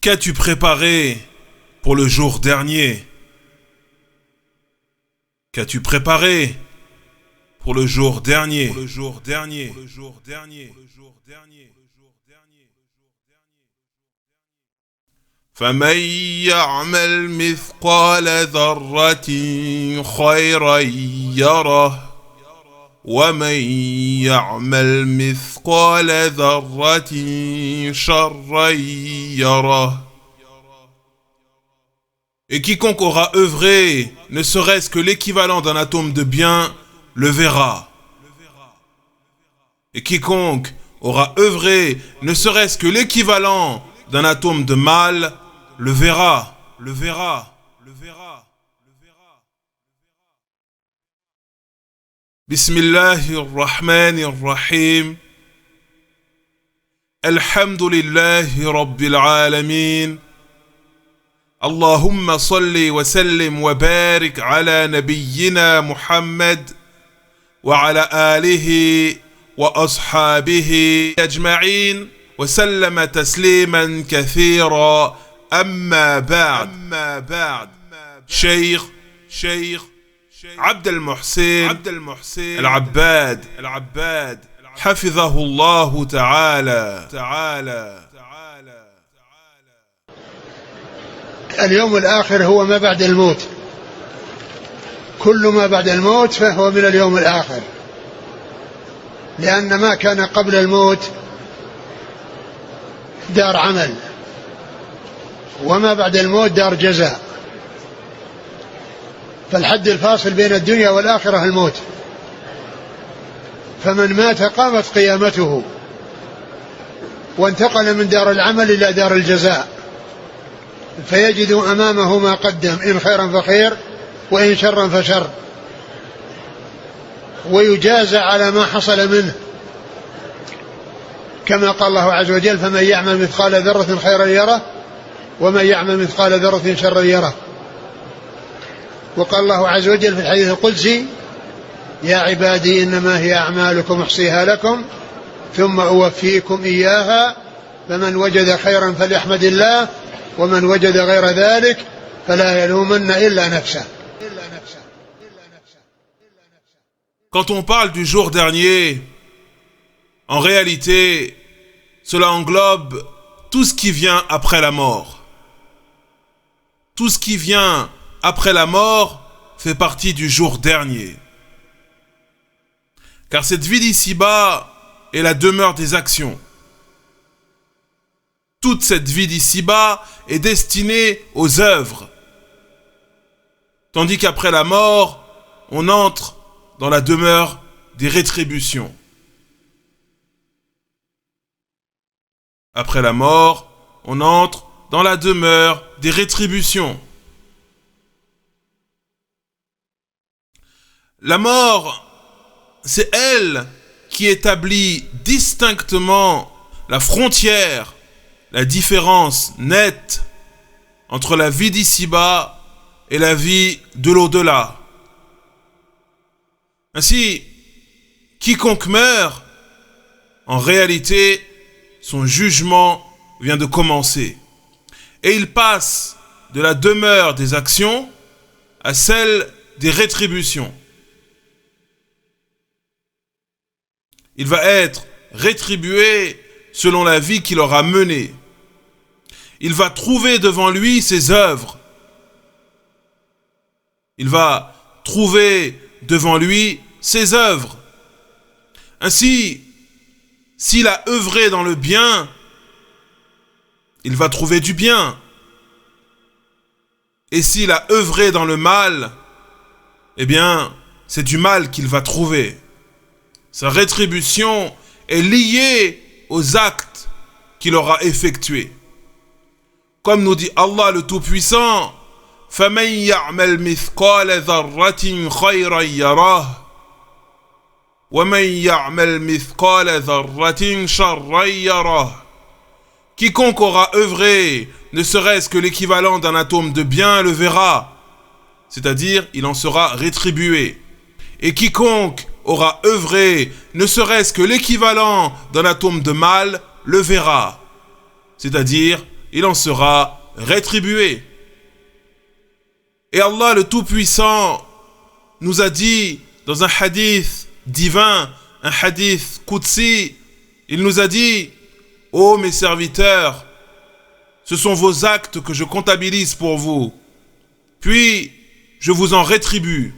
Qu'as-tu préparé pour le jour dernier? Qu'as-tu préparé pour le jour dernier? فمن يعمل مثقال ذرة خيرا يره ومن يعمل مثقال ذرة شرا يره. Et quiconque aura œuvré, ne serait-ce que l'équivalent d'un atome de bien, le verra. Et quiconque aura œuvré, ne serait-ce que l'équivalent d'un atome de mal, le verra. Bismillahirrahmanirrahim. Alhamdulillahi Rabbil Alamin. اللهم صل وسلم وبارك على نبينا محمد وعلى آله وأصحابه أجمعين وسلم تسليما كثيرا. أما بعد شيخ عبد المحسن العباد حفظه الله تعالى. اليوم الآخر هو ما بعد الموت، كل ما بعد الموت فهو من اليوم الآخر، لأن ما كان قبل الموت دار عمل، وما بعد الموت دار جزاء. فالحد الفاصل بين الدنيا والآخرة الموت، فمن مات قامت قيامته وانتقل من دار العمل إلى دار الجزاء، فيجد أمامه ما قدم، إن خيرا فخير وإن شرا فشر، ويجازى على ما حصل منه، كما قال الله عز وجل: فمن يعمل مثقال ذرة خيرا يره ومن يعمل مثقال ذرة شرا يره. وقال الله عز وجل في الحديث القدسي: يا عبادي إنما هي أعمالكم أحصيها لكم ثم أوفيكم إياها فمن وجد خيرا فليحمد الله ومن وجد غير ذلك فلا يلومن إلا نفسه. Quand on parle du jour dernier, en réalité, cela englobe tout ce qui vient après la mort. Tout ce qui vient après la mort fait partie du jour dernier. Car cette vie d'ici-bas est la demeure des actions. Toute cette vie d'ici-bas est destinée aux œuvres. Tandis qu'après la mort, on entre dans la demeure des rétributions. Après la mort, on entre dans la demeure des rétributions. La mort, c'est elle qui établit distinctement la frontière, la différence nette entre la vie d'ici-bas et la vie de l'au-delà. Ainsi, quiconque meurt, en réalité, son jugement vient de commencer. Et il passe de la demeure des actions à celle des rétributions. Il va être rétribué selon la vie qu'il aura menée. Il va trouver devant lui ses œuvres. Il va trouver devant lui ses œuvres. Ainsi, s'il a œuvré dans le bien, il va trouver du bien. Et s'il a œuvré dans le mal, eh bien, c'est du mal qu'il va trouver. Sa rétribution est liée aux actes qu'il aura effectués. Comme nous dit Allah le Tout-Puissant: فَمَنْ يَعْمَلْ مِثْقَالَ ذَرَّةٍ خَيْرًا يَرَهُ وَمَنْ يَعْمَلْ مِثْقَالَ ذَرَّةٍ شَرًّا يَرَهُ. Quiconque aura œuvré, ne serait-ce que l'équivalent d'un atome de bien, le verra, c'est-à-dire il en sera rétribué. Et quiconque aura œuvré, ne serait-ce que l'équivalent d'un atome de mal, le verra, c'est-à-dire il en sera rétribué. Et Allah le Tout-Puissant nous a dit dans un hadith divin, un hadith Qudsi, il nous a dit: ô mes serviteurs, ce sont vos actes que je comptabilise pour vous, puis je vous en rétribue.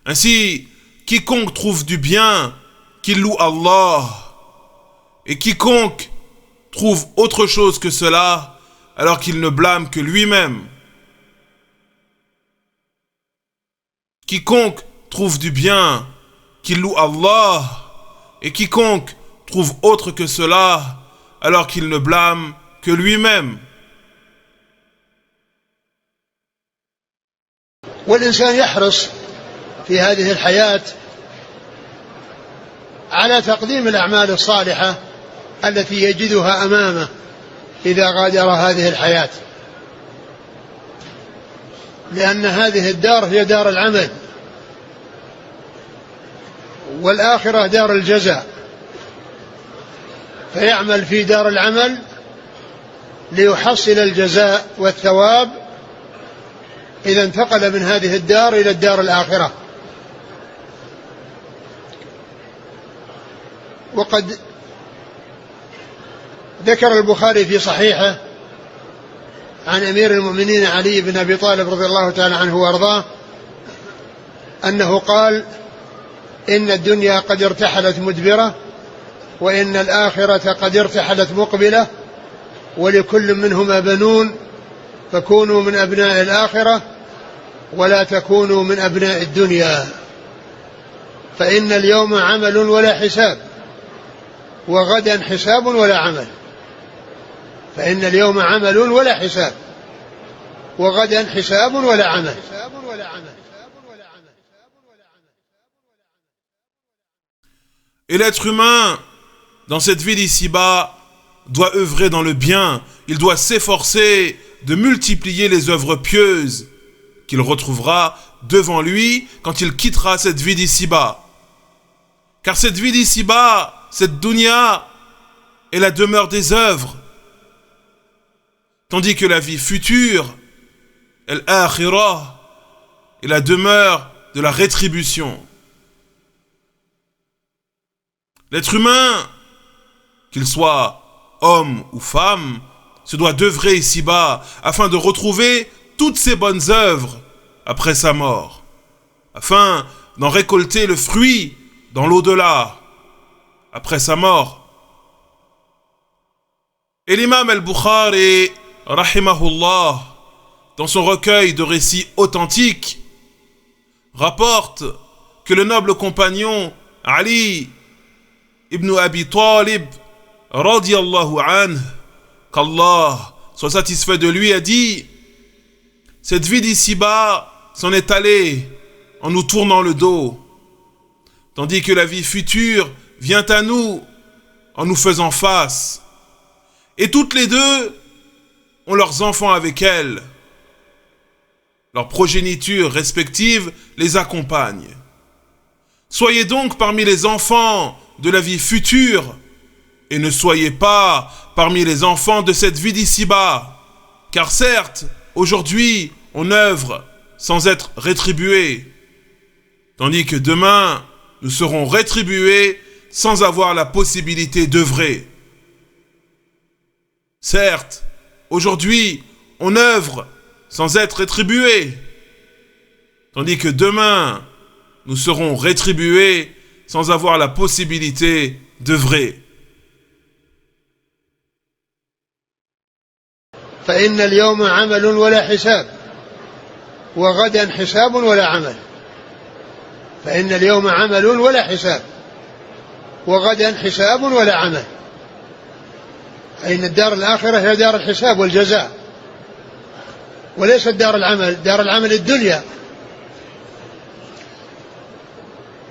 Ainsi, quiconque trouve du bien, qu'il loue Allah, et quiconque trouve autre chose que cela, alors qu'il ne blâme que lui-même. Quiconque trouve du bien, qu'il loue Allah, et quiconque trouve autre que cela, alors qu'il ne blâme que lui-même. والإنسان يحرص في هذه الحياة على تقديم الأعمال الصالحة التي يجدها أمامه إذا غادر هذه الحياة، لأن هذه الدار هي دار العمل، والآخرة دار الجزاء، فيعمل في دار العمل ليحصل الجزاء والثواب إذا انتقل من هذه الدار إلى الدار الآخرة. وقد ذكر البخاري في صحيحه عن أمير المؤمنين علي بن أبي طالب رضي الله تعالى عنه وأرضاه أنه قال: إن الدنيا قد ارتحلت مدبرة، وإن الآخرة قد ارتحلت مقبلة، ولكل منهما بنون، فكونوا من أبناء الآخرة ولا تكونوا من أبناء الدنيا، فإن اليوم عمل ولا حساب، وغدا حساب ولا عمل. فإن اليوم عمل ولا حساب، وغدا حساب ولا عمل. Et l'être humain, dans cette vie d'ici-bas, doit œuvrer dans le bien. Il doit s'efforcer de multiplier les œuvres pieuses qu'il retrouvera devant lui quand il quittera cette vie d'ici-bas. Car cette vie d'ici-bas, cette dunya, est la demeure des œuvres, tandis que la vie future, al-akhirah, est la demeure de la rétribution. L'être humain, qu'il soit homme ou femme, se doit d'œuvrer ici-bas afin de retrouver toutes ses bonnes œuvres après sa mort, afin d'en récolter le fruit dans l'au-delà, après sa mort. Et l'imam al-Bukhari, rahimahullah, dans son recueil de récits authentiques, rapporte que le noble compagnon Ali ibn Abi Talib, radiyallahu anhu, qu'Allah soit satisfait de lui, a dit: cette vie d'ici-bas s'en est allée en nous tournant le dos, tandis que la vie future vient à nous en nous faisant face. Et toutes les deux ont leurs enfants avec elles. Leurs progénitures respectives les accompagnent. Soyez donc parmi les enfants de la vie future et ne soyez pas parmi les enfants de cette vie d'ici-bas. Car certes, aujourd'hui, on œuvre sans être rétribué, tandis que demain, nous serons rétribués sans avoir la possibilité d'œuvrer. Certes, aujourd'hui, on œuvre sans être rétribué, tandis que demain, nous serons rétribués sans avoir la possibilité d'œuvrer. فإن اليوم عمل ولا حساب، وغدا حساب ولا عمل. فإن اليوم عمل ولا حساب، وغدا حساب ولا عمل. فإن الدار الآخرة هي دار الحساب والجزاء، وليست دار العمل. دار العمل الدنيا.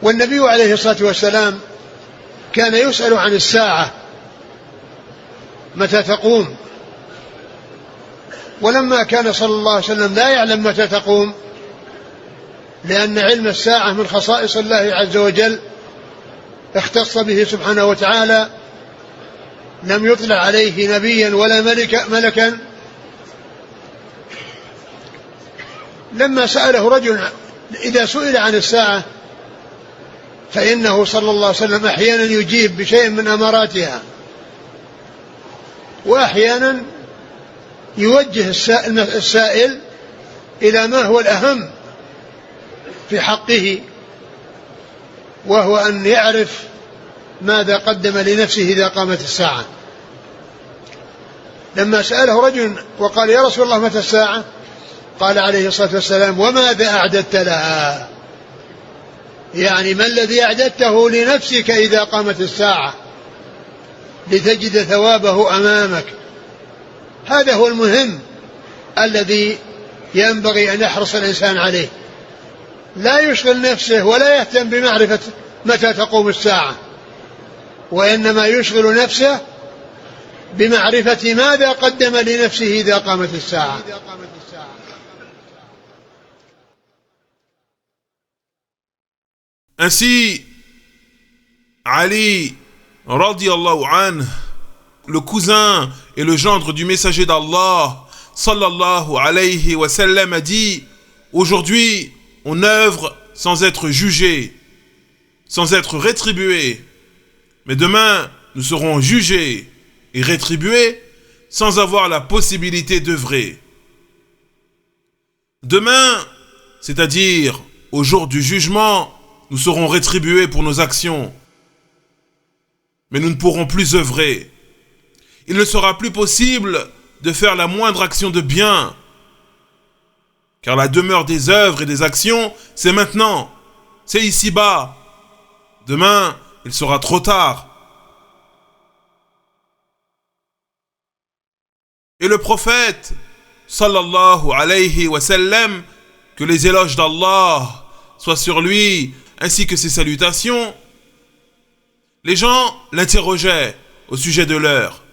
والنبي عليه الصلاة والسلام كان يسأل عن الساعة متى تقوم، ولما كان صلى الله عليه وسلم لا يعلم متى تقوم، لأن علم الساعة من خصائص الله عز وجل اختص به سبحانه وتعالى، لم يطلع عليه نبيا ولا ملكا. لما سأله رجل إذا سئل عن الساعة فإنه صلى الله عليه وسلم أحيانا يجيب بشيء من أماراتها، وأحيانا يوجه السائل إلى ما هو الأهم في حقه، وهو أن يعرف ماذا قدم لنفسه إذا قامت الساعة. لما سأله رجل وقال يا رسول الله متى الساعة؟ قال عليه الصلاة والسلام وماذا أعددت لها؟ يعني ما الذي أعددته لنفسك إذا قامت الساعة لتجد ثوابه أمامك؟ هذا هو المهم الذي ينبغي أن يحرص الإنسان عليه، لا يشغل نفسه ولا يهتم بمعرفة متى تقوم الساعة، وإنما يشغل نفسه بمعرفة ماذا قدم لنفسه إذا قامت الساعة. Ainsi, Ali, radiyallahu anhu, le cousin et le gendre du messager d'Allah, sallallahu alayhi wa sallam, a dit: aujourd'hui, on œuvre sans être jugé, sans être rétribué, mais demain, nous serons jugés et rétribués sans avoir la possibilité d'œuvrer. Demain, c'est-à-dire au jour du jugement, nous serons rétribués pour nos actions, mais nous ne pourrons plus œuvrer. Il ne sera plus possible de faire la moindre action de bien, car la demeure des œuvres et des actions, c'est maintenant, c'est ici-bas. Demain, il sera trop tard. Et le prophète, sallallahu alayhi wa sallam, que les éloges d'Allah soient sur lui, ainsi que ses salutations, les gens l'interrogeaient au sujet de l'heure.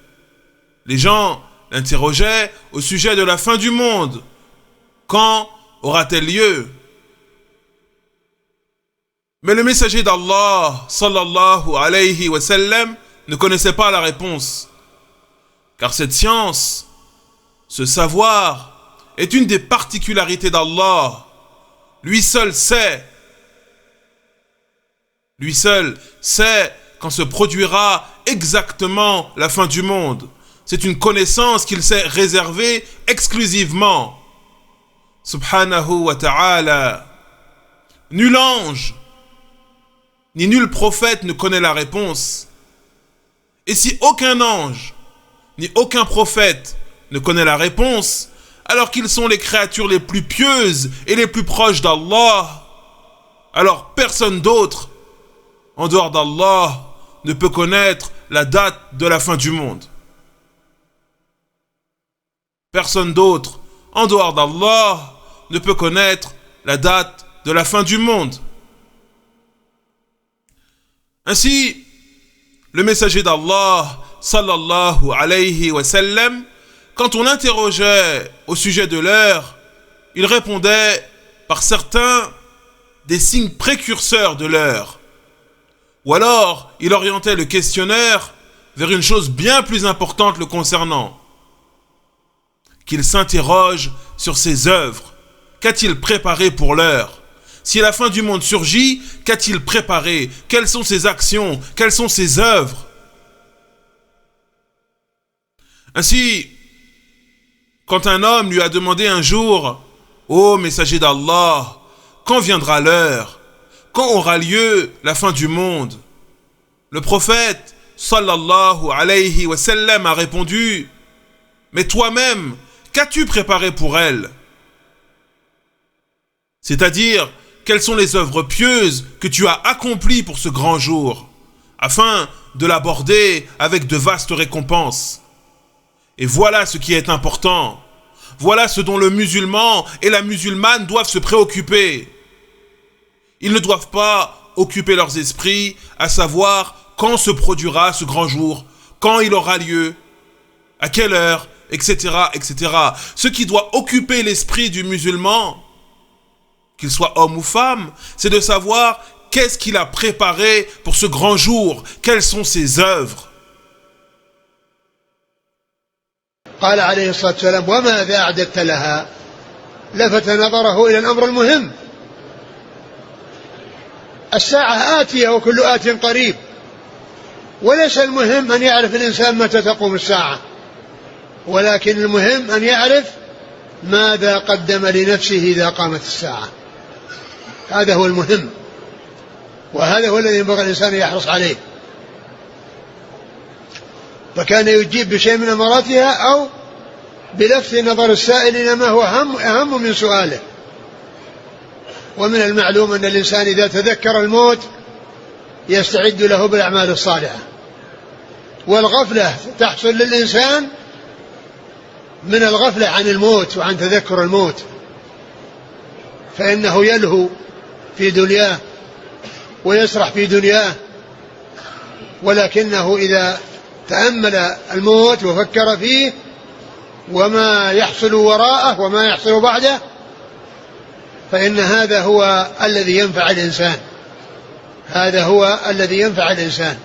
Les gens l'interrogeaient au sujet de la fin du monde. Quand aura-t-elle lieu? Mais le messager d'Allah, sallallahu alayhi wa sallam, ne connaissait pas la réponse. Car cette science, ce savoir, est une des particularités d'Allah. Lui seul sait. Lui seul sait quand se produira exactement la fin du monde. C'est une connaissance qu'il sait réserver exclusivement. Subhanahu wa ta'ala. Nul ange, ni nul prophète ne connaît la réponse. Et si aucun ange, ni aucun prophète ne connaît la réponse, alors qu'ils sont les créatures les plus pieuses et les plus proches d'Allah, alors personne d'autre en dehors d'Allah ne peut connaître la date de la fin du monde. Personne d'autre en dehors d'Allah ne peut connaître la date de la fin du monde. Ainsi, le messager d'Allah, sallallahu alayhi wa sallam, quand on l'interrogeait au sujet de l'heure, il répondait par certains des signes précurseurs de l'heure. Ou alors, il orientait le questionnaire vers une chose bien plus importante le concernant. Qu'il s'interroge sur ses œuvres. Qu'a-t-il préparé pour l'heure? Si la fin du monde surgit, qu'a-t-il préparé? Quelles sont ses actions? Quelles sont ses œuvres? Ainsi, quand un homme lui a demandé un jour: ô messager d'Allah, quand viendra l'heure? Quand aura lieu la fin du monde? Le prophète, sallallahu alayhi wa sallam, a répondu: mais toi-même, qu'as-tu préparé pour elle? C'est-à-dire, quelles sont les œuvres pieuses que tu as accomplies pour ce grand jour, afin de l'aborder avec de vastes récompenses. Et voilà ce qui est important. Voilà ce dont le musulman et la musulmane doivent se préoccuper. Ils ne doivent pas occuper leurs esprits à savoir quand se produira ce grand jour, quand il aura lieu, à quelle heure, etc., etc. Ce qui doit occuper l'esprit du musulman, qu'il soit homme ou femme, c'est de savoir qu'est-ce qu'il a préparé pour ce grand jour, quelles sont ses œuvres. قال عليه الصلاة والسلام: وماذا أعددت لها؟ لفت نظره إلى الأمر المهم. الساعة آتية وكل آت قريب، وليس المهم أن يعرف الإنسان متى تقوم الساعة، ولكن المهم أن يعرف ماذا قدم لنفسه إذا قامت الساعة. هذا هو المهم، وهذا هو الذي ينبغي الإنسان أن يحرص عليه. فكان يجيب بشيء من أماراتها أو بلفت نظر السائل إلى ما هو أهم من سؤاله. ومن المعلوم أن الإنسان إذا تذكر الموت يستعد له بالأعمال الصالحة، والغفلة تحصل للإنسان من الغفلة عن الموت وعن تذكر الموت، فإنه يلهو في دنياه ويسرح في دنياه، ولكنه إذا تأمل الموت وفكر فيه وما يحصل وراءه وما يحصل بعده فإن هذا هو الذي ينفع الإنسان. هذا هو الذي ينفع الإنسان.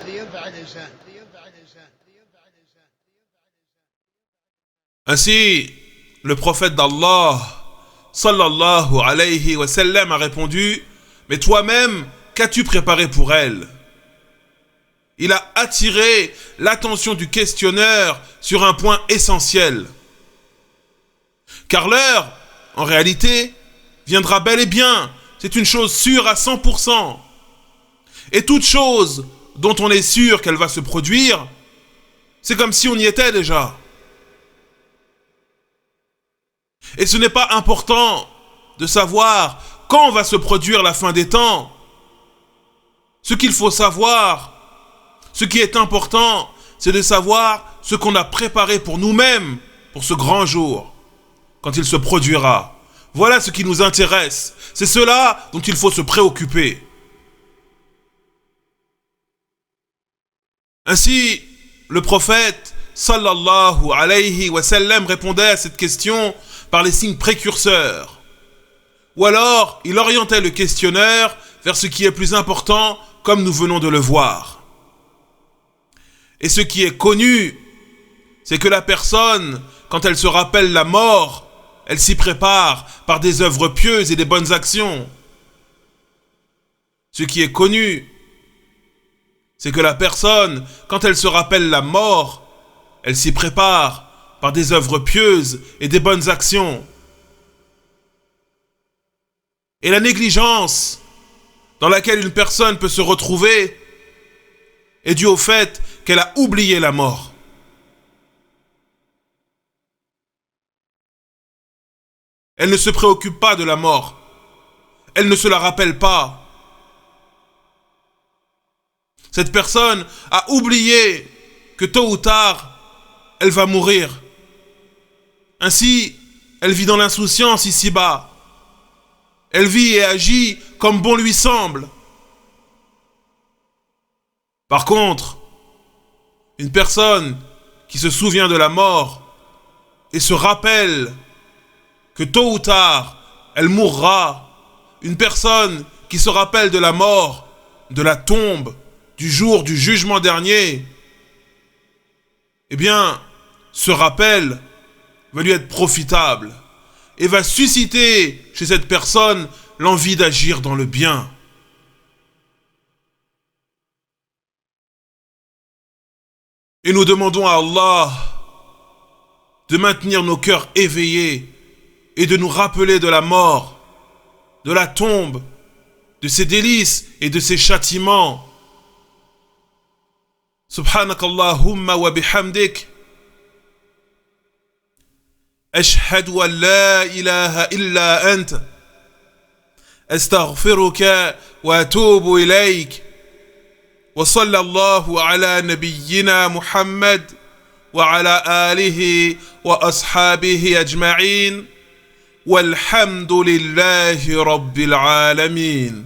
Ainsi, le prophète d'Allah, sallallahu alayhi wa sallam, a répondu: mais toi-même, qu'as-tu préparé pour elle? Il a attiré l'attention du questionneur sur un point essentiel. Car l'heure, en réalité, viendra bel et bien. C'est une chose sûre à 100%. Et toute chose dont on est sûr qu'elle va se produire, c'est comme si on y était déjà. Et ce n'est pas important de savoir quand va se produire la fin des temps. Ce qu'il faut savoir, ce qui est important, c'est de savoir ce qu'on a préparé pour nous-mêmes pour ce grand jour, quand il se produira. Voilà ce qui nous intéresse. C'est cela dont il faut se préoccuper. Ainsi, le prophète, sallallahu alayhi wa sallam, répondait à cette question par les signes précurseurs. Ou alors, il orientait le questionneur vers ce qui est plus important, comme nous venons de le voir. Et ce qui est connu, c'est que la personne, quand elle se rappelle la mort, elle s'y prépare par des œuvres pieuses et des bonnes actions. Ce qui est connu, c'est que la personne, quand elle se rappelle la mort, elle s'y prépare par des œuvres pieuses et des bonnes actions. Et la négligence dans laquelle une personne peut se retrouver est due au fait qu'elle a oublié la mort. Elle ne se préoccupe pas de la mort. Elle ne se la rappelle pas. Cette personne a oublié que tôt ou tard, elle va mourir. Ainsi, elle vit dans l'insouciance ici-bas. Elle vit et agit comme bon lui semble. Par contre, une personne qui se souvient de la mort et se rappelle que tôt ou tard, elle mourra, une personne qui se rappelle de la mort, de la tombe, du jour du jugement dernier, eh bien, ce rappel va lui être profitable et va susciter chez cette personne l'envie d'agir dans le bien. Et nous demandons à Allah de maintenir nos cœurs éveillés et de nous rappeler de la mort, de la tombe, de ses délices et de ses châtiments. Subhanakallahumma wa bihamdik. Ashhadu an la ilaha illa anta. Astaghfiruka wa atubu ilayk. Wa sallallahu ala nabiyyina Muhammad wa ala alihi wa ashabihi ajma'in. والحمد لله رب العالمين.